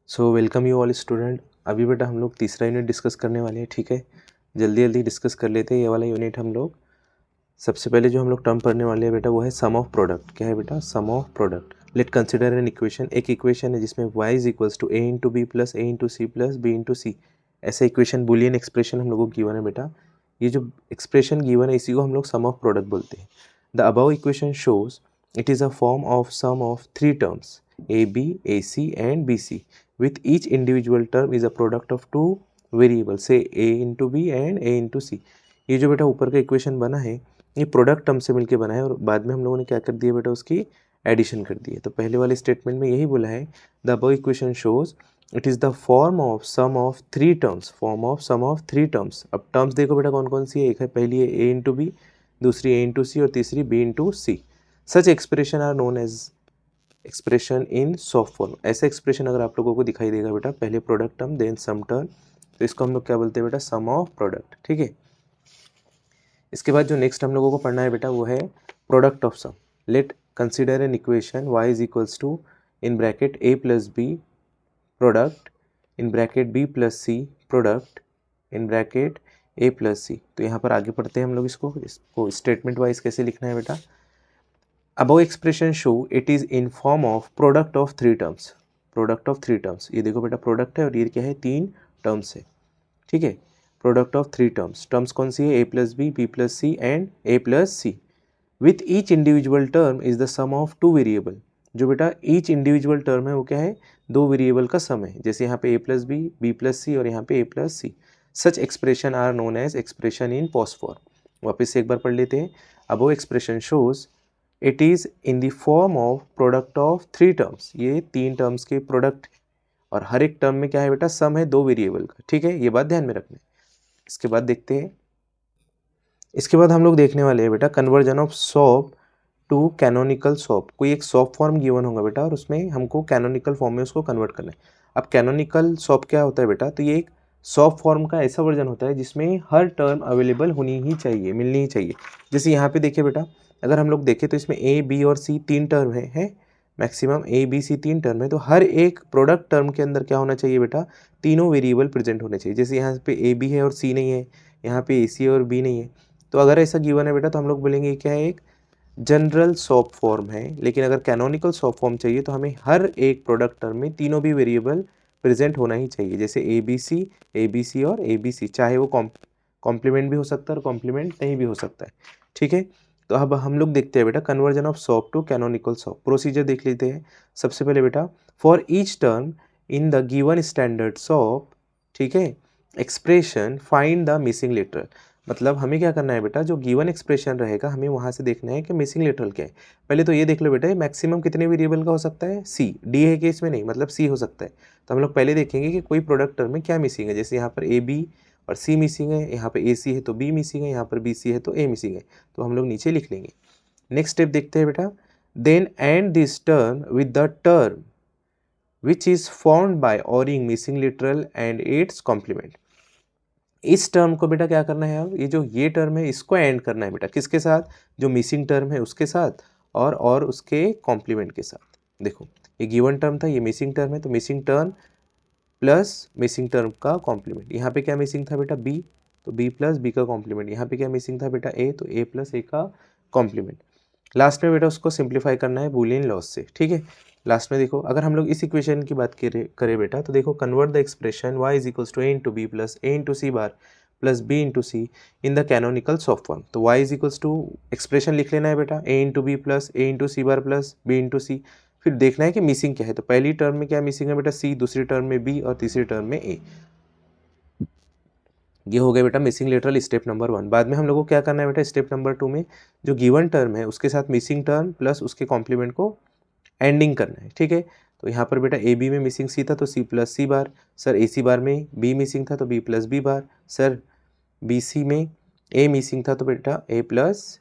So welcome you all student. अभी बेटा हम लोग तीसरा यूनिट डिस्कस करने वाले हैं। ठीक है, जल्दी जल्दी डिस्कस कर लेते हैं ये वाला यूनिट। हम लोग सबसे पहले जो हम लोग टर्म पढ़ने वाले हैं बेटा वो है सम ऑफ प्रोडक्ट। क्या है बेटा? Sum of product. Let consider an equation. एक इक्वेशन है जिसमें y is equals to a into B plus a into C plus b into C. ऐसा इक्वेशन बुलियन एक्सप्रेशन हम लोगों को गिवन है बेटा। ये जो एक्सप्रेशन गिवन है इसी को हम लोग सम ऑफ प्रोडक्ट बोलते हैं। The above equation shows it is a form of sum of three terms A B A C and B C with each individual term is a product of two variables, say a into b and a into c। ये जो बेटा ऊपर का equation बना है ये product term से मिलके बना है और बाद में हम लोगों ने क्या कर दिया बेटा, उसकी एडिशन कर दी है। तो पहले वाले स्टेटमेंट में यही बोला है, the above equation shows it is the form of sum of three terms, form of sum of three terms. अब टर्म्स देखो बेटा कौन कौन सी है। एक है पहली है a इंटू बी, दूसरी a इंटू सी और तीसरी b into C. Such expression are known as expression in soft form. ऐसा एक्सप्रेशन अगर आप लोगों को दिखाई देगा बेटा, पहले product term then sum term, तो इसको हम लोग क्या बोलते हैं बेटा? Sum of product. ठीक है, इसके बाद जो नेक्स्ट हम लोगों को पढ़ना है बेटा वो है product of sum. Let consider an equation y is equals to in bracket a plus B product in bracket b plus C product in bracket a plus C. तो यहाँ पर आगे पढ़ते हैं हम लोग इसको स्टेटमेंट वाइज कैसे लिखना है बेटा। Above expression show it is in form of product of three terms, product of three terms। ये देखो बेटा प्रोडक्ट है और ये क्या है? तीन टर्म्स है। ठीक है, product of three terms. Terms कौन सी है? a plus B, B plus C and a plus C. With each individual term is the sum of two variable. जो बेटा ईच इंडिविजुअल टर्म है वो क्या है? दो वेरिएबल का सम है। जैसे यहाँ पे a plus B, B plus C और यहाँ पे a plus C. Such expression are known as expression in post form. वापस से एक बार पढ़ लेते हैं। Above expression shows it is in the form of product of three terms. ये तीन टर्म्स के प्रोडक्ट और हर एक टर्म में क्या है बेटा? सम है दो वेरिएबल का। ठीक है, ये बात ध्यान में रखना है। इसके बाद देखते हैं, इसके बाद हम लोग देखने वाले हैं बेटा conversion of SOP to canonical SOP. कोई एक सॉप फॉर्म गिवन होगा बेटा और उसमें हमको कैनोनिकल फॉर्म में उसको कन्वर्ट करना है। अब कैनोनिकल सॉप क्या होता है बेटा? तो ये एक सॉप फॉर्म का ऐसा वर्जन होता है जिसमें हर टर्म अवेलेबल होनी ही चाहिए, मिलनी ही चाहिए। जैसे यहाँ पे देखिए बेटा, अगर हम लोग देखें तो इसमें ए बी और सी तीन टर्म है मैक्सिमम ए बी सी तीन टर्म है। तो हर एक प्रोडक्ट टर्म के अंदर क्या होना चाहिए बेटा? तीनों वेरिएबल प्रेजेंट होने चाहिए। जैसे यहाँ पे ए बी है और सी नहीं है, यहाँ पे ए सी है और बी नहीं है। तो अगर ऐसा गिवन है बेटा तो हम लोग बोलेंगे क्या है? एक जनरल सॉप फॉर्म है। लेकिन अगर कैनोनिकल सॉप फॉर्म चाहिए तो हमें हर एक प्रोडक्ट टर्म में तीनों भी वेरिएबल प्रेजेंट होना ही चाहिए। जैसे ए बी सी और ए बी सी, चाहे वो कॉम्प्लीमेंट भी हो सकता है और कॉम्प्लीमेंट नहीं भी हो सकता है। ठीक है, तो अब हम लोग देखते हैं बेटा conversion of SOP to canonical SOP. Procedure देख लेते हैं। सबसे पहले बेटा, for each term in the given standard SOP, ठीक है, expression find the missing letter. मतलब हमें क्या करना है बेटा, जो गिवन एक्सप्रेशन रहेगा हमें वहाँ से देखना है कि मिसिंग लेटरल क्या है। पहले तो ये देख लो बेटा, मैक्सिमम कितने वेरिएबल का हो सकता है? सी। डी है कि इसमें? नहीं, मतलब सी हो सकता है। तो हम लोग पहले देखेंगे कि कोई प्रोडक्ट टर्म में क्या मिसिंग है। जैसे यहाँ पर ए बी और सी मिसिंग है, यहाँ पर ए सी है तो बी मिसिंग है, यहाँ पर बी सी है तो ए मिसिंग है। तो हम लोग नीचे लिख लेंगे। नेक्स्ट स्टेप देखते हैं बेटा, then and this term with the term which is found by ORing missing literal and its complement. इस टर्म को बेटा क्या करना है? अब ये जो ये टर्म है इसको एंड करना है बेटा। किसके साथ? जो मिसिंग टर्म है उसके साथ और उसके कॉम्प्लीमेंट के साथ। देखो ये गिवन टर्म था, ये मिसिंग टर्म है, तो missing term plus missing term का कॉम्प्लीमेंट। यहाँ पे क्या मिसिंग था बेटा? बी, तो बी प्लस बी का कॉम्प्लीमेंट। यहाँ पे क्या मिसिंग था बेटा? ए, तो ए प्लस ए का कॉम्प्लीमेंट। लास्ट में बेटा उसको सिंप्लीफाई करना है बूलियन लॉस से। ठीक है, लास्ट में देखो अगर हम लोग इस इक्वेशन की बात करें बेटा, तो देखो convert the expression y is equals to a into B plus a into C bar plus b into C in the canonical soft form. तो y is equals to expression लिख लेना है बेटा, a into B plus a into C bar plus b into C. फिर देखना है कि missing क्या है। तो पहली टर्म में क्या मिसिंग है बेटा? c, दूसरी टर्म में b और तीसरी टर्म में a। ये हो गया बेटा मिसिंग लेटरल स्टेप नंबर 1। बाद में हम लोग को क्या करना है बेटा? स्टेप नंबर 2 में जो गिवन टर्म है उसके साथ मिसिंग टर्म प्लस उसके कॉम्प्लीमेंट को एंडिंग करना है। ठीक है, तो यहाँ पर बेटा ए बी में मिसिंग सी था तो सी प्लस सी बार, सर ए सी बार में बी मिसिंग था तो B plus B bar, sir B C में ए मिसिंग था तो बेटा ए प्लस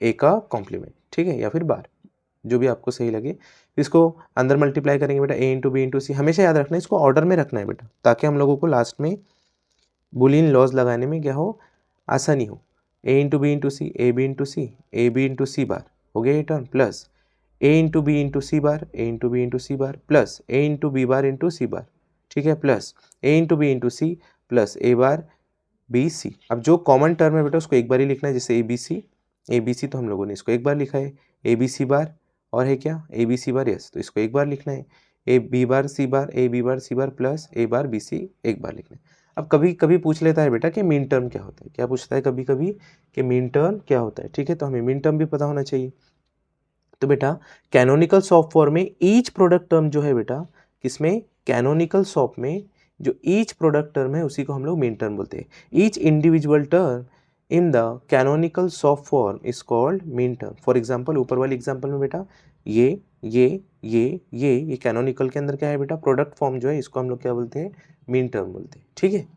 ए का कॉम्प्लीमेंट। ठीक है, या फिर बार, जो भी आपको सही लगे। इसको अंदर मल्टीप्लाई करेंगे बेटा, ए इंटू बी इंटू सी। हमेशा याद रखना है इसको ऑर्डर में रखना है बेटा, ताकि हम लोगों को लास्ट में बुलियन लॉज लगाने में क्या हो? आसानी हो। A into B into C, A B into C, A B into C bar हो गया ये term, plus A into B into C bar, A into B into C bar plus A into B bar into C bar. ठीक है, plus A into B into C plus A bar B C. अब जो common term है बेटा उसको एक बार ही लिखना है, जैसे ए बी सी तो हम लोगों ने इसको एक बार लिखा है, ए बी सी बार और है क्या ए बी सी बार, यस, तो इसको एक बार लिखना है, A B bar C bar, A B bar C bar plus A bar B C एक बार लिखना है। अब कभी कभी पूछ लेता है बेटा कि मीन टर्म क्या होता है, क्या पूछता है कभी कभी कि मीन टर्म क्या होता है, ठीक है, तो हमें मीन टर्म भी पता होना चाहिए। तो बेटा कैनोनिकल सॉफ्ट फॉर्म में ईच प्रोडक्ट टर्म जो है बेटा, किसमें, कैनोनिकल सॉफ्ट में जो ईच प्रोडक्ट टर्म है उसी को हम लोग मीन टर्म बोलते हैं। Each individual term in the canonical soft form is called mean term. For example ऊपर वाले एग्जांपल में बेटा ये कैनोनिकल के अंदर क्या है बेटा, प्रोडक्ट फॉर्म जो है इसको हम लोग क्या बोलते हैं, मीन टर्म बोलते हैं, ठीक है।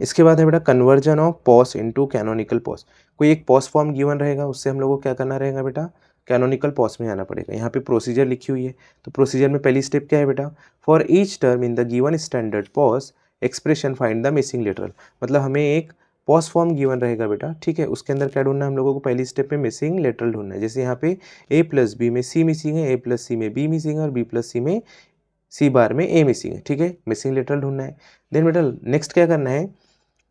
इसके बाद है बेटा conversion of POS into canonical POS. कोई एक पॉस फॉर्म गिवन रहेगा, उससे हम लोगों को क्या करना रहेगा बेटा, कैनोनिकल पॉस में आना पड़ेगा। यहाँ पे प्रोसीजर लिखी हुई है, तो प्रोसीजर में पहली स्टेप क्या है बेटा, for each term in the given standard POS expression find the missing literal. मतलब हमें एक पॉस फॉर्म गिवन रहेगा बेटा, ठीक है, उसके अंदर क्या ढूंढना है हम लोगों को, पहली स्टेप में मिसिंग लिटरल ढूंढना है। जैसे यहाँ पे ए प्लस बी में सी मिसिंग है, ए प्लस सी में बी मिसिंग है और बी प्लस सी में सी बार में ए मिसिंग है, ठीक है, मिसिंग लिटरल ढूंढना है। देन बेटा नेक्स्ट क्या करना है,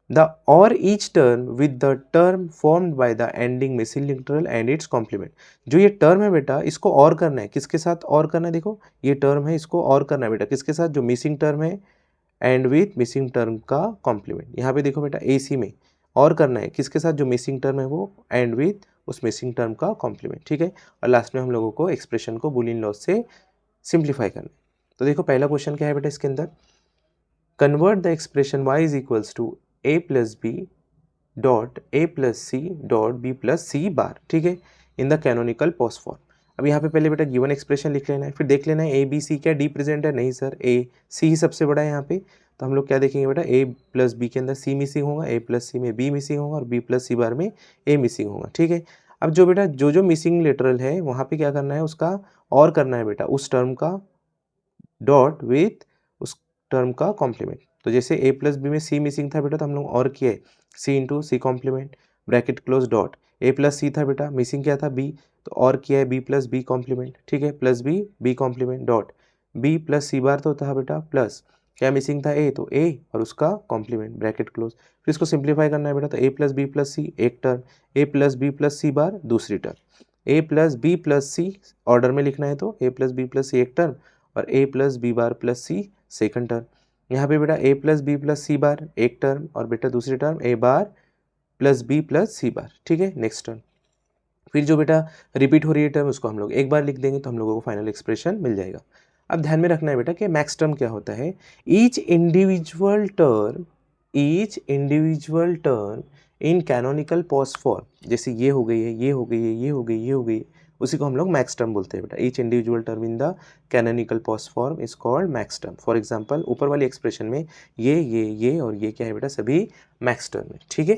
the or each term with the term formed by the ending missing literal and its complement। जो ये टर्म है बेटा इसको और करना है, किसके साथ और करना है, देखो ये टर्म है इसको और करना है बेटा, किसके साथ, जो मिसिंग टर्म है एंड विथ मिसिंग टर्म का कॉम्प्लीमेंट। यहाँ पे देखो बेटा ए सी में और करना है किसके साथ, जो मिसिंग टर्म है वो एंड विथ उस मिसिंग टर्म का कॉम्प्लीमेंट, ठीक है, और लास्ट में हम लोगों को एक्सप्रेशन को बूलियन लॉ से सिंप्लीफाई करना है। तो देखो पहला क्वेश्चन क्या है बेटा इसके अंदर, convert the expression y is equals to a plus B dot a plus C dot b plus C bar, ठीक है, in the canonical POS form. अब यहाँ पे पहले बेटा गिवन एक्सप्रेशन लिख लेना है, फिर देख लेना है ए बी सी क्या डी प्रेजेंट है, नहीं सर ए सी ही सबसे बड़ा है यहाँ पे, तो हम लोग क्या देखेंगे बेटा, ए प्लस बी के अंदर सी मिसिंग होगा, ए प्लस सी में बी मिसिंग होगा और बी प्लस सी बार में ए मिसिंग होगा, ठीक है। अब जो बेटा जो मिसिंग लिटरल है वहाँ पे क्या करना है, उसका और करना है बेटा उस टर्म का डॉट विथ उस टर्म का कॉम्प्लीमेंट। तो जैसे ए प्लस बी में सी मिसिंग था बेटा, तो हम लोग और किए C into C complement bracket close dot, A plus C था बेटा, मिसिंग क्या था बी, तो और किया है बी प्लस बी कॉम्प्लीमेंट, ठीक है, plus B B complement dot B plus C bar तो था बेटा प्लस क्या मिसिंग था ए, तो ए और उसका कॉम्प्लीमेंट ब्रैकेट क्लोज। फिर इसको सिंप्लीफाई करना है बेटा, तो ए प्लस बी प्लस सी एक टर्म, ए प्लस बी प्लस सी बार दूसरी टर्म, ए प्लस बी प्लस सी ऑर्डर में लिखना है तो ए प्लस बी प्लस सी एक टर्म और ए प्लस बी बार प्लस सी सेकंड टर्म। यहाँ पे बेटा A plus B plus C बार एक टर्म और बेटा दूसरी टर्म ए बार plus B plus C bar, ठीक है, नेक्स्ट टर्म। फिर जो बेटा रिपीट हो रही है टर्म उसको हम लोग एक बार लिख देंगे तो हम लोगों को फाइनल एक्सप्रेशन मिल जाएगा। अब ध्यान में रखना है बेटा कि मैक्स टर्म क्या होता है, each individual term in canonical POS form, जैसे ये हो गई है, ये हो गई है, ये हो गई, ये हो गई, उसी को हम लोग मैक्स टर्म बोलते हैं बेटा। Each individual term in the canonical POS form is called max term. For example ऊपर वाली एक्सप्रेशन में ये और ये क्या है बेटा, सभी मैक्स टर्म है, ठीक है।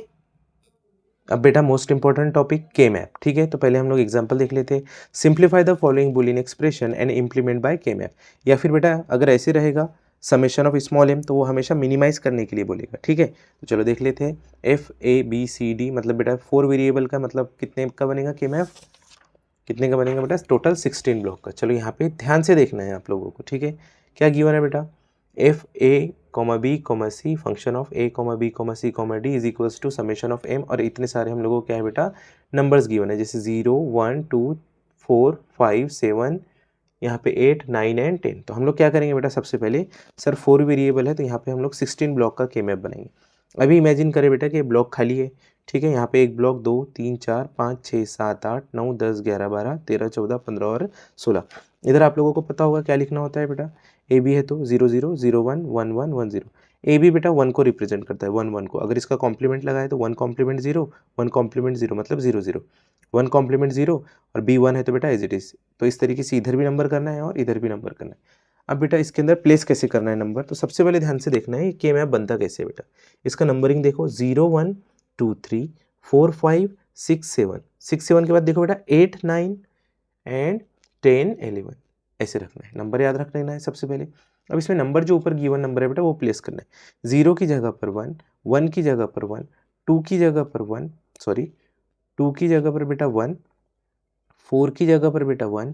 अब बेटा मोस्ट इंपॉर्टेंट टॉपिक के मैप, ठीक है, तो पहले हम लोग एग्जांपल देख लेते हैं। Simplify the following Boolean expression and implement by K map. या फिर बेटा अगर ऐसे रहेगा समेशन ऑफ स्मॉल एम तो वो हमेशा मिनिमाइज करने के लिए बोलेगा, ठीक है, तो चलो देख लेते हैं। F A B C D मतलब बेटा 4 वेरिएबल का मतलब कितने का बनेगा के मैप, कितने का बनेगा बेटा, टोटल 16 ब्लॉक का। चलो यहाँ पे ध्यान से देखना है आप लोगों को, ठीक है, क्या गिवन है बेटा, F A comma B comma C function of A comma B comma C comma D is equals to summation of M, और इतने सारे हम लोगों को क्या है बेटा नंबर्स गिवन है, जैसे 0 1 2 4 5 7 यहाँ पे 8 9 एंड 10। तो हम लोग क्या करेंगे बेटा, सबसे पहले सर 4 वेरिएबल है तो यहाँ पे हम लोग 16 ब्लॉक का के मैप बनाएंगे। अभी इमेजिन करें बेटा कि ये ब्लॉक खाली है, ठीक है, यहाँ पे एक ब्लॉक 2 3 4 5 6 7 8 9 10 11 12 13 14 15 और 16। इधर आप लोगों को पता होगा क्या लिखना होता है बेटा, ए बी है तो 0 0 0 1 1 1 1 0। ए बी बेटा 1 को रिप्रेजेंट करता है, 1 1 को, अगर इसका कॉम्प्लीमेंट लगाए तो 1 कॉम्प्लीमेंट 0 1 कॉम्प्लीमेंट 0 मतलब 0 0, 1 कॉम्प्लीमेंट 0 और बी 1 है तो बेटा एज इट इज। तो इस तरीके से इधर भी नंबर करना है और इधर भी नंबर करना है। अब बेटा इसके अंदर प्लेस कैसे करना है नंबर, तो सबसे पहले ध्यान से देखना है कि मैप बनता कैसे है बेटा। इसका नंबरिंग देखो 0 1 2 3 4 5 6 7, 6 7 के बाद देखो बेटा 8 9 एंड 10 11, ऐसे रखना है, नंबर याद रख लेना है सबसे पहले। अब इसमें नंबर जो ऊपर गिवन नंबर है बेटा वो प्लेस करना है, 0 की जगह पर 1, 1 की जगह पर 1, 2 की जगह पर 1, सॉरी 2 की जगह पर बेटा 1, 4 की जगह पर बेटा 1,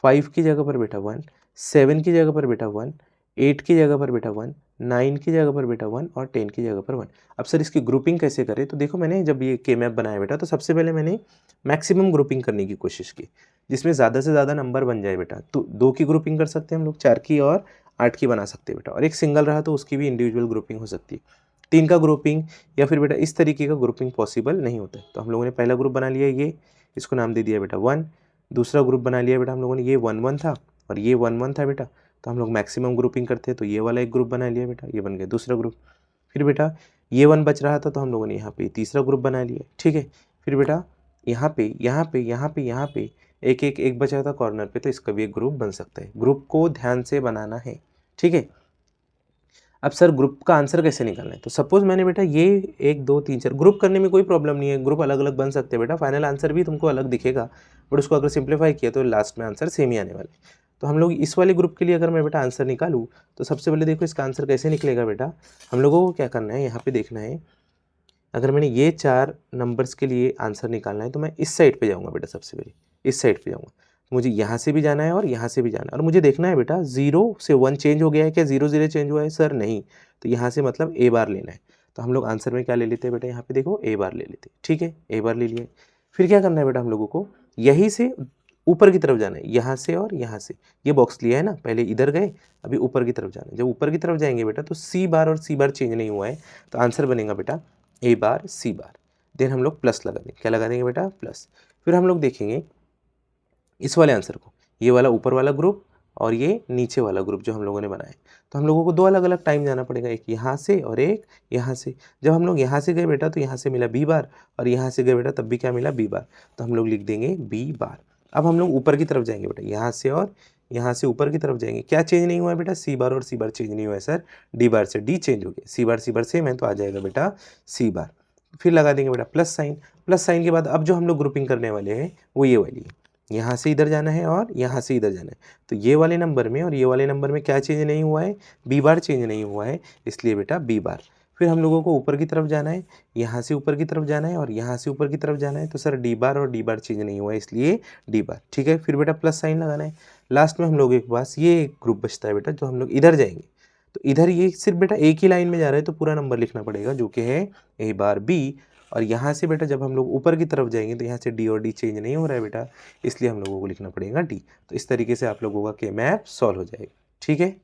5 की जगह पर बेटा 1, 7 की जगह पर बेटा 1, 8 की जगह पर बेटा 1, 9 की जगह पर बेटा 1 और 10 की जगह पर 1। अब सर इसकी ग्रुपिंग कैसे करें? तो देखो मैंने जब ये के मैप बनाया बेटा, तो सबसे पहले मैंने मैक्सिमम ग्रुपिंग करने की कोशिश की, जिसमें ज़्यादा से ज़्यादा नंबर बन जाए बेटा। तो 2 की ग्रुपिंग कर सकते हैं हम लोग, 4 की और 8 की बना सकते हैं बेटा, और एक सिंगल रहा तो उसकी भी इंडिविजुअल ग्रुपिंग हो सकती है। 3 का ग्रुपिंग या फिर बेटा इस तरीके का ग्रुपिंग पॉसिबल नहीं होता है। तो हम लोगों ने पहला ग्रुप बना लिया ये, इसको नाम दे दिया बेटा 1। दूसरा ग्रुप बना लिया बेटा हम लोगों ने, ये 1 1 था और ये 1 1 था बेटा, तो हम लोग मैक्सिमम ग्रुपिंग करते हैं, तो ये वाला एक ग्रुप बना लिया बेटा, ये बन गया दूसरा ग्रुप। फिर बेटा ये 1 बच रहा था, तो हम लोगों ने यहाँ पे तीसरा ग्रुप बना लिया, ठीक है। फिर बेटा यहाँ पे यहाँ पे यहाँ पे यहाँ पे एक बचा था कॉर्नर पे, तो इसका भी एक ग्रुप बन सकता है। ग्रुप को ध्यान से बनाना है, ठीक है। अब सर ग्रुप का आंसर कैसे निकालना है? तो सपोज मैंने बेटा ये 1 2 3 4 ग्रुप करने में कोई प्रॉब्लम नहीं है, ग्रुप अलग अलग बन सकते हैं बेटा, फाइनल आंसर भी तुमको अलग दिखेगा, बट उसको अगर सिंप्लीफाई किया तो लास्ट में आंसर सेम ही आने वाले। तो हम लोग इस वाले ग्रुप के लिए अगर मैं बेटा आंसर निकालूँ, तो सबसे पहले देखो इसका आंसर कैसे निकलेगा बेटा। हम लोगों को क्या करना है, यहाँ पे देखना है, अगर मैंने ये 4 नंबर्स के लिए आंसर निकालना है, तो मैं इस साइड पे जाऊँगा बेटा, सबसे पहले इस साइड पे जाऊँगा। मुझे यहाँ से भी जाना है और यहाँ से भी जाना है, और मुझे देखना है बेटा 0 से 1 चेंज हो गया है क्या, 0 0 चेंज हुआ है सर? नहीं। तो यहाँ से मतलब ए बार लेना है, तो हम लोग आंसर में क्या ले लेते हैं बेटा, यहाँ पे देखो ए बार ले लेते हैं, ठीक है, ए बार ले लिया। फिर क्या करना है बेटा, हम लोगों को यहीं से ऊपर की तरफ जाना है, यहाँ से और यहाँ से। ये बॉक्स लिया है ना, पहले इधर गए, अभी ऊपर की तरफ जाना है। जब ऊपर की तरफ जाएंगे बेटा, तो सी बार और सी बार चेंज नहीं हुआ है, तो आंसर बनेगा बेटा A bar C bar. Then हम लोग प्लस लगा देंगे, क्या लगा देंगे बेटा, प्लस। फिर हम लोग देखेंगे इस वाले आंसर को, ये वाला ऊपर वाला ग्रुप और ये नीचे वाला ग्रुप जो हम लोगों ने बनाया। तो हम लोगों को 2 अलग अलग टाइम जाना पड़ेगा, एक यहाँ से और एक यहाँ से। जब हम लोग यहाँ से गए बेटा, तो यहाँ से मिला बी बार, और यहाँ से गए बेटा तब भी क्या मिला, बी बार, तो हम लोग लिख देंगे बी बार। अब हम लोग ऊपर की तरफ जाएंगे बेटा, यहाँ से और यहाँ से ऊपर की तरफ जाएंगे, क्या चेंज नहीं हुआ है बेटा, सी बार और सी बार चेंज नहीं हुआ है सर, डी बार से डी चेंज हो गया, सी बार सेम है, तो आ जाएगा बेटा सी बार। फिर लगा देंगे बेटा प्लस साइन, प्लस साइन के बाद अब जो हम लोग ग्रुपिंग करने वाले हैं वो ये वाली है, यहाँ से इधर जाना है और यहाँ से इधर जाना है। तो ये वाले नंबर में और ये वाले नंबर में क्या चेंज नहीं हुआ है, बी बार चेंज नहीं हुआ है, इसलिए बेटा बी बार। फिर हम लोगों को ऊपर की तरफ जाना है, यहाँ से ऊपर की तरफ जाना है और यहाँ से ऊपर की तरफ जाना है, तो सर डी बार और डी बार चेंज नहीं हुआ है, इसलिए डी बार, ठीक है। फिर बेटा प्लस साइन लगाना है। लास्ट में हम लोगों के पास ये एक ग्रुप बचता है बेटा, जो हम लोग इधर जाएंगे, तो इधर ये सिर्फ बेटा एक ही लाइन में जा रहा है, तो पूरा नंबर लिखना पड़ेगा, जो कि है ए बार बी। और यहाँ से बेटा जब हम लोग ऊपर की तरफ जाएंगे, तो यहाँ से डी और डी चेंज नहीं हो रहा है बेटा, इसलिए हम लोगों को लिखना पड़ेगा डी। तो इस तरीके से आप लोगों का के मैप सॉल्व हो जाएगा, ठीक है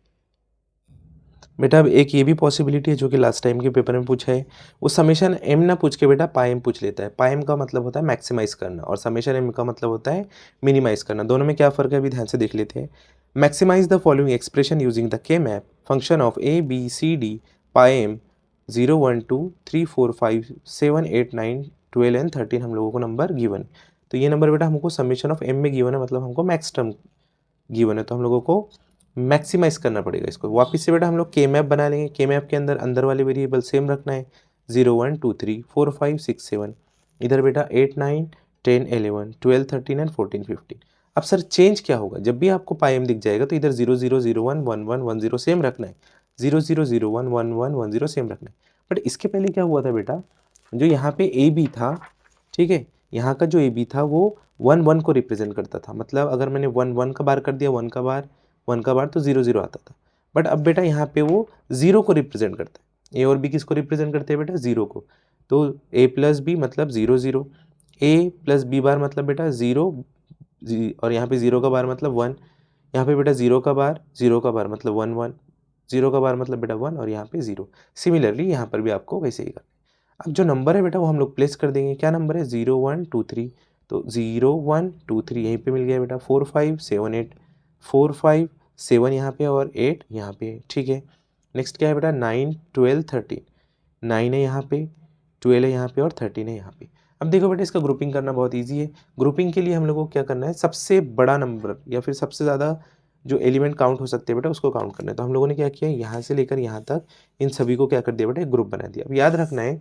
बेटा। अब एक ये भी पॉसिबिलिटी है जो कि लास्ट टाइम के पेपर में पूछा है, वो समेशन एम ना पूछ के बेटा पाई एम पूछ लेता है। पाई एम का मतलब होता है मैक्सिमाइज करना, और समेशन एम का मतलब होता है मिनिमाइज करना। दोनों में क्या फ़र्क है अभी ध्यान से देख लेते हैं। Maximize the following expression using the K map function of A B C D pi M 0 1 2 3 4 5 7 8 9 12 and 13 हम लोगों को नंबर गिवन। तो ये नंबर बेटा हमको समेशन ऑफ एम में गिवन है, मतलब हमको मैक्स टर्म गिवन है, तो हम लोगों को मैक्सिमाइज करना पड़ेगा इसको। वापस से बेटा हम लोग के मैप बना लेंगे। के मैप के अंदर अंदर वाले वेरिएबल सेम रखना है, 0 1 2 3 4 5 6 7। इधर बेटा 8 9 10 11 12 13 एंड 14 15। अब सर चेंज क्या होगा, जब भी आपको पाई एम दिख जाएगा तो इधर 0 0 0 1 1 1 1 0 सेम रखना है, 0 0 0 1 1 1 1 0 सेम रखना है। बट इसके पहले क्या हुआ था बेटा, जो यहाँ पे ए बी था, ठीक है, यहाँ का जो ए बी था वो 1 1 को रिप्रेजेंट करता था। मतलब अगर मैंने 1 1 का बार कर दिया, 1 का बार तो 0 0 आता था। बट अब बेटा यहाँ पे वो 0 को रिप्रेजेंट करता है। ए और बी किसको रिप्रेजेंट करते हैं बेटा, 0 को। तो ए प्लस बी मतलब 0 0, ए प्लस बी बार मतलब बेटा 0, और यहाँ पे 0 का बार मतलब 1, यहाँ पे बेटा 0 का बार मतलब 1 1, 0 का बार मतलब बेटा 1 और यहाँ पे 0। सिमिलरली यहाँ पर भी आपको वैसे ही करना है। अब जो नंबर है बेटा वो हम लोग प्लेस कर देंगे। क्या नंबर है, 0 1 2 3, तो 0 1 2 3 यहीं पे मिल गया बेटा, 4 5 7 8, 4 5 7 यहाँ पे और 8 यहाँ पे, ठीक है। नेक्स्ट क्या है बेटा, 9 12 13, 9 है यहाँ पे, 12 है यहाँ पे और 13 है यहाँ पे। अब देखो बेटा इसका ग्रुपिंग करना बहुत इजी है। ग्रुपिंग के लिए हम लोगों को क्या करना है, सबसे बड़ा नंबर या फिर सबसे ज़्यादा जो एलिमेंट काउंट हो सकते हैं बेटा उसको काउंट करना है। तो हम लोगों ने क्या किया, यहाँ से लेकर यहाँ तक इन सभी को क्या कर दिया बेटा, एक ग्रुप बना दिया। अब याद रखना है,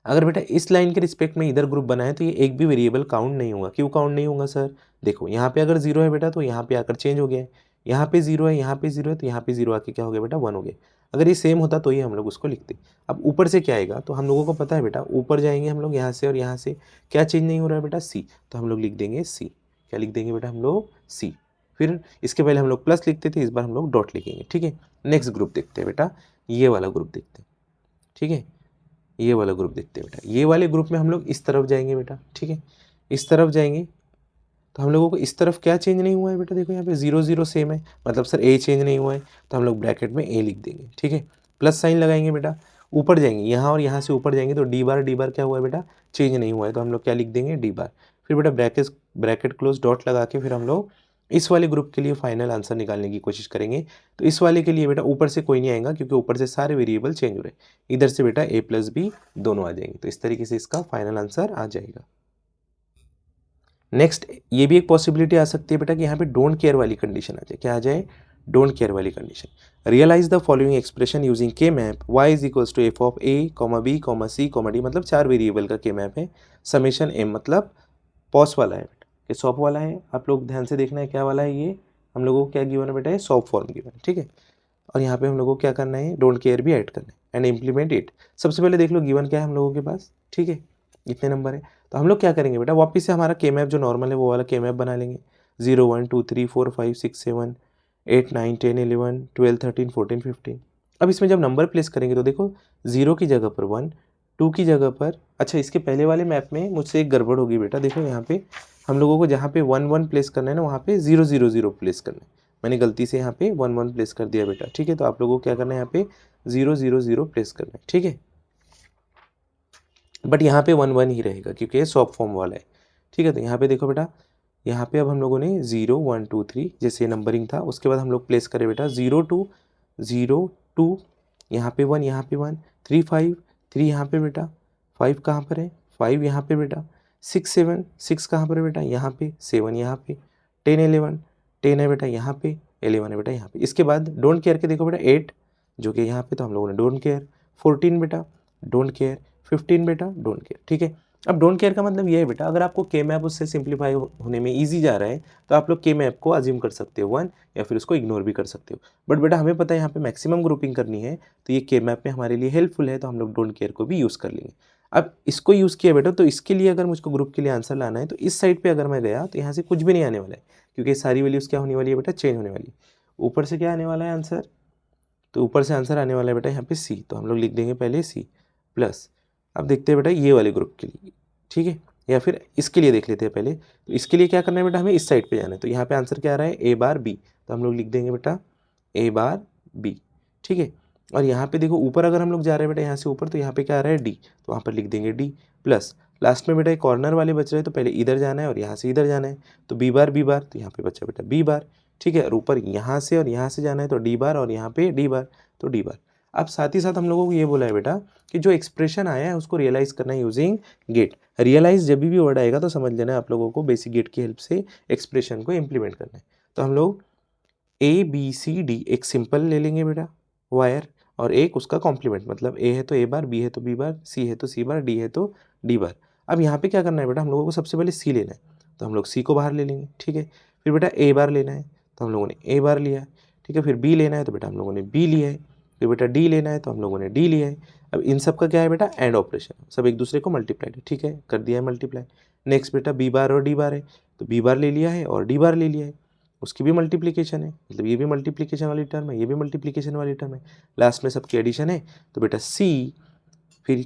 अगर बेटा इस लाइन के रिस्पेक्ट में इधर ग्रुप बनाए तो ये एक भी वेरिएबल काउंट नहीं होगा। क्यों काउंट नहीं होगा सर, देखो यहाँ पे अगर 0 है बेटा तो यहाँ पे आकर चेंज हो गया है, यहाँ पे 0 है, यहाँ पे 0 है, तो यहाँ पे 0 आके क्या हो गया बेटा, 1 हो गया। अगर ये सेम होता तो ये हम लोग उसको लिखते। अब ऊपर से क्या आएगा, तो हम लोगों को पता है बेटा, ऊपर जाएंगे हम लोग यहाँ से और यहाँ से क्या चेंज नहीं हो रहा है बेटा, सी, तो हम लोग लिख देंगे सी। क्या लिख देंगे बेटा हम लोग, सी। फिर इसके पहले हम लोग प्लस लिखते थे, इस बार हम लोग डॉट लिखेंगे, ठीक है। नेक्स्ट ग्रुप देखते हैं बेटा, ये वाला ग्रुप देखते हैं, ठीक है। ये वाला ग्रुप देखते हैं बेटा, ये वाले ग्रुप में हम लोग इस तरफ जाएंगे बेटा, ठीक है। इस तरफ जाएंगे तो हम लोगों को इस तरफ क्या चेंज नहीं हुआ है बेटा, देखो यहाँ पे 0 0 सेम है, मतलब सर ए चेंज नहीं हुआ है, तो हम लोग ब्रैकेट में ए लिख देंगे, ठीक है। प्लस साइन लगाएंगे बेटा, ऊपर जाएंगे यहाँ और यहाँ से ऊपर जाएंगे तो डी बार क्या हुआ है बेटा, चेंज नहीं हुआ है, तो हम लोग क्या लिख देंगे, डी बार। फिर बेटा ब्रैकेट क्लोज डॉट लगा के फिर हम लोग इस वाले ग्रुप के लिए फाइनल आंसर निकालने की कोशिश करेंगे। तो इस वाले के लिए बेटा ऊपर से कोई नहीं आएगा, क्योंकि ऊपर से सारे वेरिएबल चेंज हो रहे हैं, इधर से बेटा a प्लस बी दोनों आ जाएंगे, तो इस तरीके से इसका फाइनल आंसर आ जाएगा। नेक्स्ट ये भी एक पॉसिबिलिटी आ सकती है बेटा कि यहाँ पे डोंट केयर वाली कंडीशन आ जाए, क्या आ जाए, डोंट केयर वाली condition. Realize the following expression using K map y is equals to F of a, b, c, d, मतलब 4 वेरिएबल का के मैप है, समेशन m मतलब पॉस वाला है बेटा, ये सॉप वाला है, आप लोग ध्यान से देखना है क्या वाला है, ये हम लोगों को क्या गिवन है बेटा, ये सॉप फॉर्म गिवन है, ठीक है। और यहाँ पे हम लोगों को क्या करना है, डोंट केयर भी ऐड करना है एंड इम्प्लीमेंट इट। सबसे पहले देख लो गिवन क्या है हम लोगों के पास, ठीक है, इतने नंबर है। तो हम लोग क्या करेंगे बेटा, वापस से हमारा के मैप जो नॉर्मल है वो वाला के मैप बना लेंगे, 0 1 2 3 4 5 6 7 8 9 10 11 12 13 14 15। अब इसमें जब नंबर प्लेस करेंगे तो देखो 0 की जगह पर 1, 2 की जगह पर, अच्छा इसके पहले वाले मैप में मुझसे एक गड़बड़ होगी बेटा, देखो यहाँ पे हम लोगों को जहाँ पे 1 1 प्लेस करना है ना, वहाँ पे 0 0 0 प्लेस करना है, मैंने गलती से यहाँ पे 1 1 प्लेस कर दिया बेटा, ठीक है। तो आप लोगों को क्या करना है, यहाँ पे 0 0 0 प्लेस करना है, ठीक है। बट यहाँ पे 1 1 ही रहेगा क्योंकि ये सॉप फॉर्म वाला है, ठीक है। तो यहाँ पे देखो बेटा, यहाँ पे अब हम लोगों ने 0 1 2 3 जैसे नंबरिंग था, उसके बाद हम लोग प्लेस करें बेटा 0 2 0 2, यहाँ पे 1, यहाँ पे 1, 3 5 3 यहाँ पे बेटा, 5 कहाँ पर है, 5 यहाँ पे बेटा, 6 7 6 कहाँ पर है बेटा, यहाँ पे 7 यहाँ पे, 10 11 10 है बेटा यहाँ पे, 11 है बेटा यहाँ पे। इसके बाद डोंट केयर के देखो बेटा 8 जो कि यहाँ पे, तो हम लोगों ने डोंट केयर, 14 बेटा डोंट केयर, 15 बेटा डोंट केयर, ठीक है। अब डोंट केयर का मतलब ये है बेटा, अगर आपको के मैप उससे सिंप्लीफाई होने में ईजी जा रहा है तो आप लोग के मैप को अज्यूम कर सकते हो 1, या फिर उसको इग्नोर भी कर सकते हो। बट बेटा हमें पता है यहाँ पे मैक्सिमम ग्रुपिंग करनी है, तो ये के मैप में हमारे लिए हेल्पफुल है, तो हम लोग डोंट केयर को भी यूज़ कर लेंगे। अब इसको यूज़ किया बेटा, तो इसके लिए अगर मुझको ग्रुप के लिए आंसर लाना है तो इस साइड पर अगर मैं गया तो यहाँ से कुछ भी नहीं आने वाला है, क्योंकि सारी वैल्यूज़ क्या होने वाली है बेटा, चेंज होने वाली है। ऊपर से क्या आने वाला है आंसर, तो ऊपर से आंसर आने वाला है बेटा यहाँ पे सी, तो हम लोग लिख देंगे पहले सी प्लस। अब देखते हैं बेटा ये वाले ग्रुप के लिए, ठीक है, या फिर इसके लिए देख लेते हैं पहले। तो इसके लिए क्या करना है बेटा, हमें इस साइड पे जाना है, तो यहाँ पे आंसर क्या आ रहा है, ए बार बी, तो हम लोग लिख देंगे बेटा ए बार बी, ठीक है। और यहाँ पे देखो ऊपर अगर हम लोग जा रहे हैं बेटा यहाँ से ऊपर, तो यहाँ पे क्या आ रहा है डी, तो वहाँ पर लिख देंगे डी प्लस। लास्ट में बेटा कॉर्नर वाले बच रहे हैं, तो पहले इधर जाना है और यहाँ से इधर जाना है, तो बी बार, तो यहाँ पे बचा बेटा बी बार, ठीक है। और ऊपर यहाँ से और यहाँ से जाना है, तो डी बार, और यहाँ पे डी बार, तो डी बार। अब साथ ही साथ हम लोगों को ये बोला है बेटा कि जो एक्सप्रेशन आया है उसको रियलाइज करना है यूजिंग गेट। रियलाइज जब भी वर्ड आएगा तो समझ लेना है आप लोगों को बेसिक गेट की हेल्प से एक्सप्रेशन को इम्प्लीमेंट करना है। तो हम लोग ए बी सी डी एक सिंपल ले लेंगे बेटा वायर, और एक उसका कॉम्प्लीमेंट, मतलब ए है तो ए बार, बी है तो बी बार, सी है तो सी बार, डी है तो डी बार। अब यहाँ पे क्या करना है बेटा, हम लोगों को सबसे पहले सी लेना है, तो हम लोग सी को बाहर ले लेंगे, ठीक है। फिर बेटा ए बार लेना है, तो हम लोगों ने ए बार लिया, ठीक है। फिर बी लेना है, तो बेटा हम लोगों ने बी लिया है। फिर बेटा डी लेना है, तो हम लोगों ने डी लिया है। अब इन सब का क्या है बेटा, एंड ऑपरेशन, सब एक दूसरे को मल्टीप्लाई है, ठीक है, कर दिया है मल्टीप्लाई। नेक्स्ट बेटा बी बार और डी बार है, तो बी बार ले लिया है और डी बार ले लिया है, उसकी भी मल्टीप्लिकेशन है, मतलब ये भी मल्टीप्लिकेशन वाली टर्म है, ये भी मल्टीप्लिकेशन वाली टर्म है, लास्ट में सबकी एडिशन है। तो बेटा सी फिर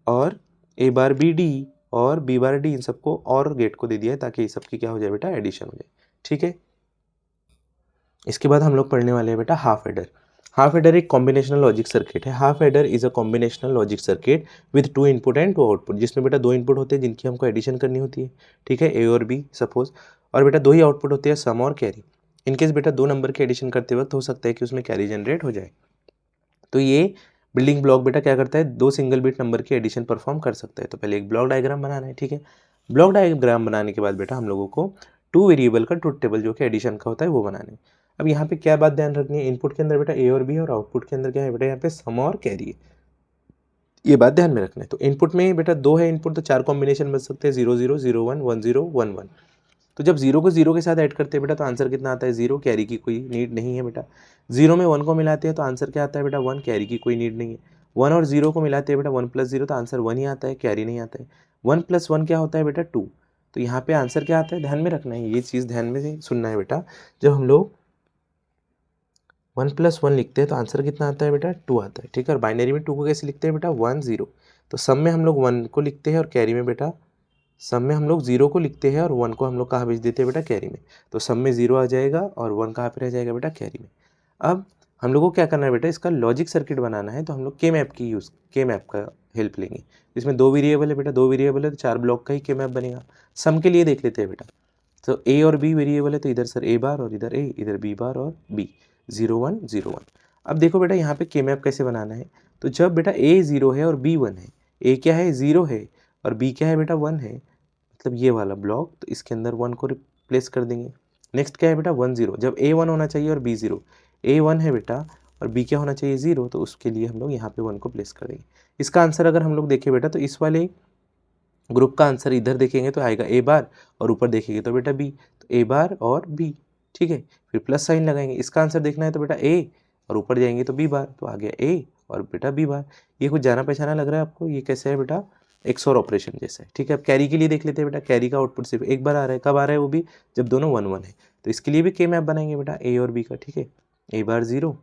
और ए बार बी डी और बी बार डी, इन सबको और गेट को दे दिया है ताकि ये सबकी क्या हो जाए बेटा, एडिशन हो जाए, ठीक है। इसके बाद हम लोग पढ़ने वाले हैं बेटा हाफ एडर। हाफ एडर एक कॉम्बिनेशनल लॉजिक सर्किट है। Half adder is a combinational logic circuit with 2 input and 2 output, जिसमें बेटा 2 इनपुट होते हैं जिनकी हमको एडिशन करनी होती है, ठीक है, ए और बी सपोज, और बेटा 2 ही आउटपुट होते हैं, सम और कैरी। इनकेस बेटा 2 नंबर के एडिशन करते वक्त हो सकता है कि उसमें कैरी जनरेट हो जाए, तो ये बिल्डिंग ब्लॉक बेटा क्या करता है, 2 सिंगल बिट नंबर की एडिशन परफॉर्म कर सकता है। तो पहले एक ब्लॉक डायग्राम बनाना है, ठीक है। ब्लॉक डायग्राम बनाने के बाद बेटा हम लोगों को 2 वेरिएबल का ट्रुथ टेबल जो कि एडिशन का होता है वो बनाना है। अब यहाँ पे क्या बात ध्यान रखनी है, इनपुट के अंदर बेटा ए और बी, और आउटपुट के अंदर क्या है बेटा, यहाँ पे सम और कैरी है, ये बात ध्यान में रखना है। तो इनपुट में बेटा 2 है इनपुट, तो 4 कॉम्बिनेशन बन सकते हैं, 0 0 0 1 1 0 1 1। तो जब 0 को 0 के साथ ऐड करते हैं बेटा तो आंसर कितना आता है, 0, कैरी की कोई नीड नहीं है बेटा। 0 में 1 को मिलाते हैं तो आंसर क्या आता है बेटा, 1, कैरी की कोई नीड नहीं है। 1 और 0 को मिलाते हैं बेटा 1 + 0, तो आंसर 1 ही आता है, कैरी नहीं आता है। 1 + 1 क्या होता है बेटा, 2, तो यहाँ पे आंसर क्या आता है, ध्यान में रखना है, ये चीज़ ध्यान में सुनना है बेटा। जब हम लोग 1 + 1 लिखते हैं तो आंसर कितना आता है बेटा, 2 आता है, ठीक है। और बाइनरी में 2 को कैसे लिखते हैं बेटा, 1 0। तो सम में हम लोग 1 को लिखते हैं और कैरी में बेटा, सम में हम लोग 0 को लिखते हैं और 1 को हम लोग कहाँ भेज देते हैं बेटा, कैरी में। तो सम में 0 आ जाएगा और 1 कहाँ पे रह जाएगा बेटा, कैरी में। अब हम लोग को क्या करना है बेटा, इसका लॉजिक सर्किट बनाना है, तो हम लोग के मैप का हेल्प लेंगे। इसमें 2 वेरिएबल है बेटा, 2 वेरिएबल है तो 4 ब्लॉक का ही के मैप बनेगा। सम के लिए देख लेते हैं बेटा, तो ए और बी वेरिएबल है, तो इधर सर ए बार और इधर ए, इधर बी बार और बी, 0 1 0 1। अब देखो बेटा यहाँ पे के मैप कैसे बनाना है, तो जब बेटा ए 0 है और बी 1 है, ए क्या है 0 है और बी क्या है बेटा 1 है, मतलब ये वाला ब्लॉक, तो इसके अंदर 1 को रिप्लेस कर देंगे। नेक्स्ट क्या है बेटा 1 0, जब ए 1 होना चाहिए और बी 0, ए 1 है बेटा और बी क्या होना चाहिए 0, तो उसके लिए हम लोग यहाँ पे 1 को प्लेस कर देंगे। इसका आंसर अगर हम लोग देखें बेटा, तो इस वाले ग्रुप का आंसर इधर देखेंगे तो आएगा ए बार और ऊपर देखेंगे तो बेटा बी, तो ए बार और बी, ठीक है। फिर प्लस साइन लगाएंगे, इसका आंसर देखना है तो बेटा ए और ऊपर जाएंगे तो बी बार, तो आ गया ए और बेटा बी बार। ये कुछ जाना पहचाना लग रहा है आपको, ये कैसे है बेटा, XOR ऑपरेशन जैसा है, ठीक है। अब कैरी के लिए देख लेते हैं बेटा, कैरी का आउटपुट सिर्फ एक बार आ रहा है, कब आ रहा है वो भी, जब दोनों 1 1 है। तो इसके लिए भी के मैप बनाएंगे बेटा ए और बी का, ठीक है। ए बार 0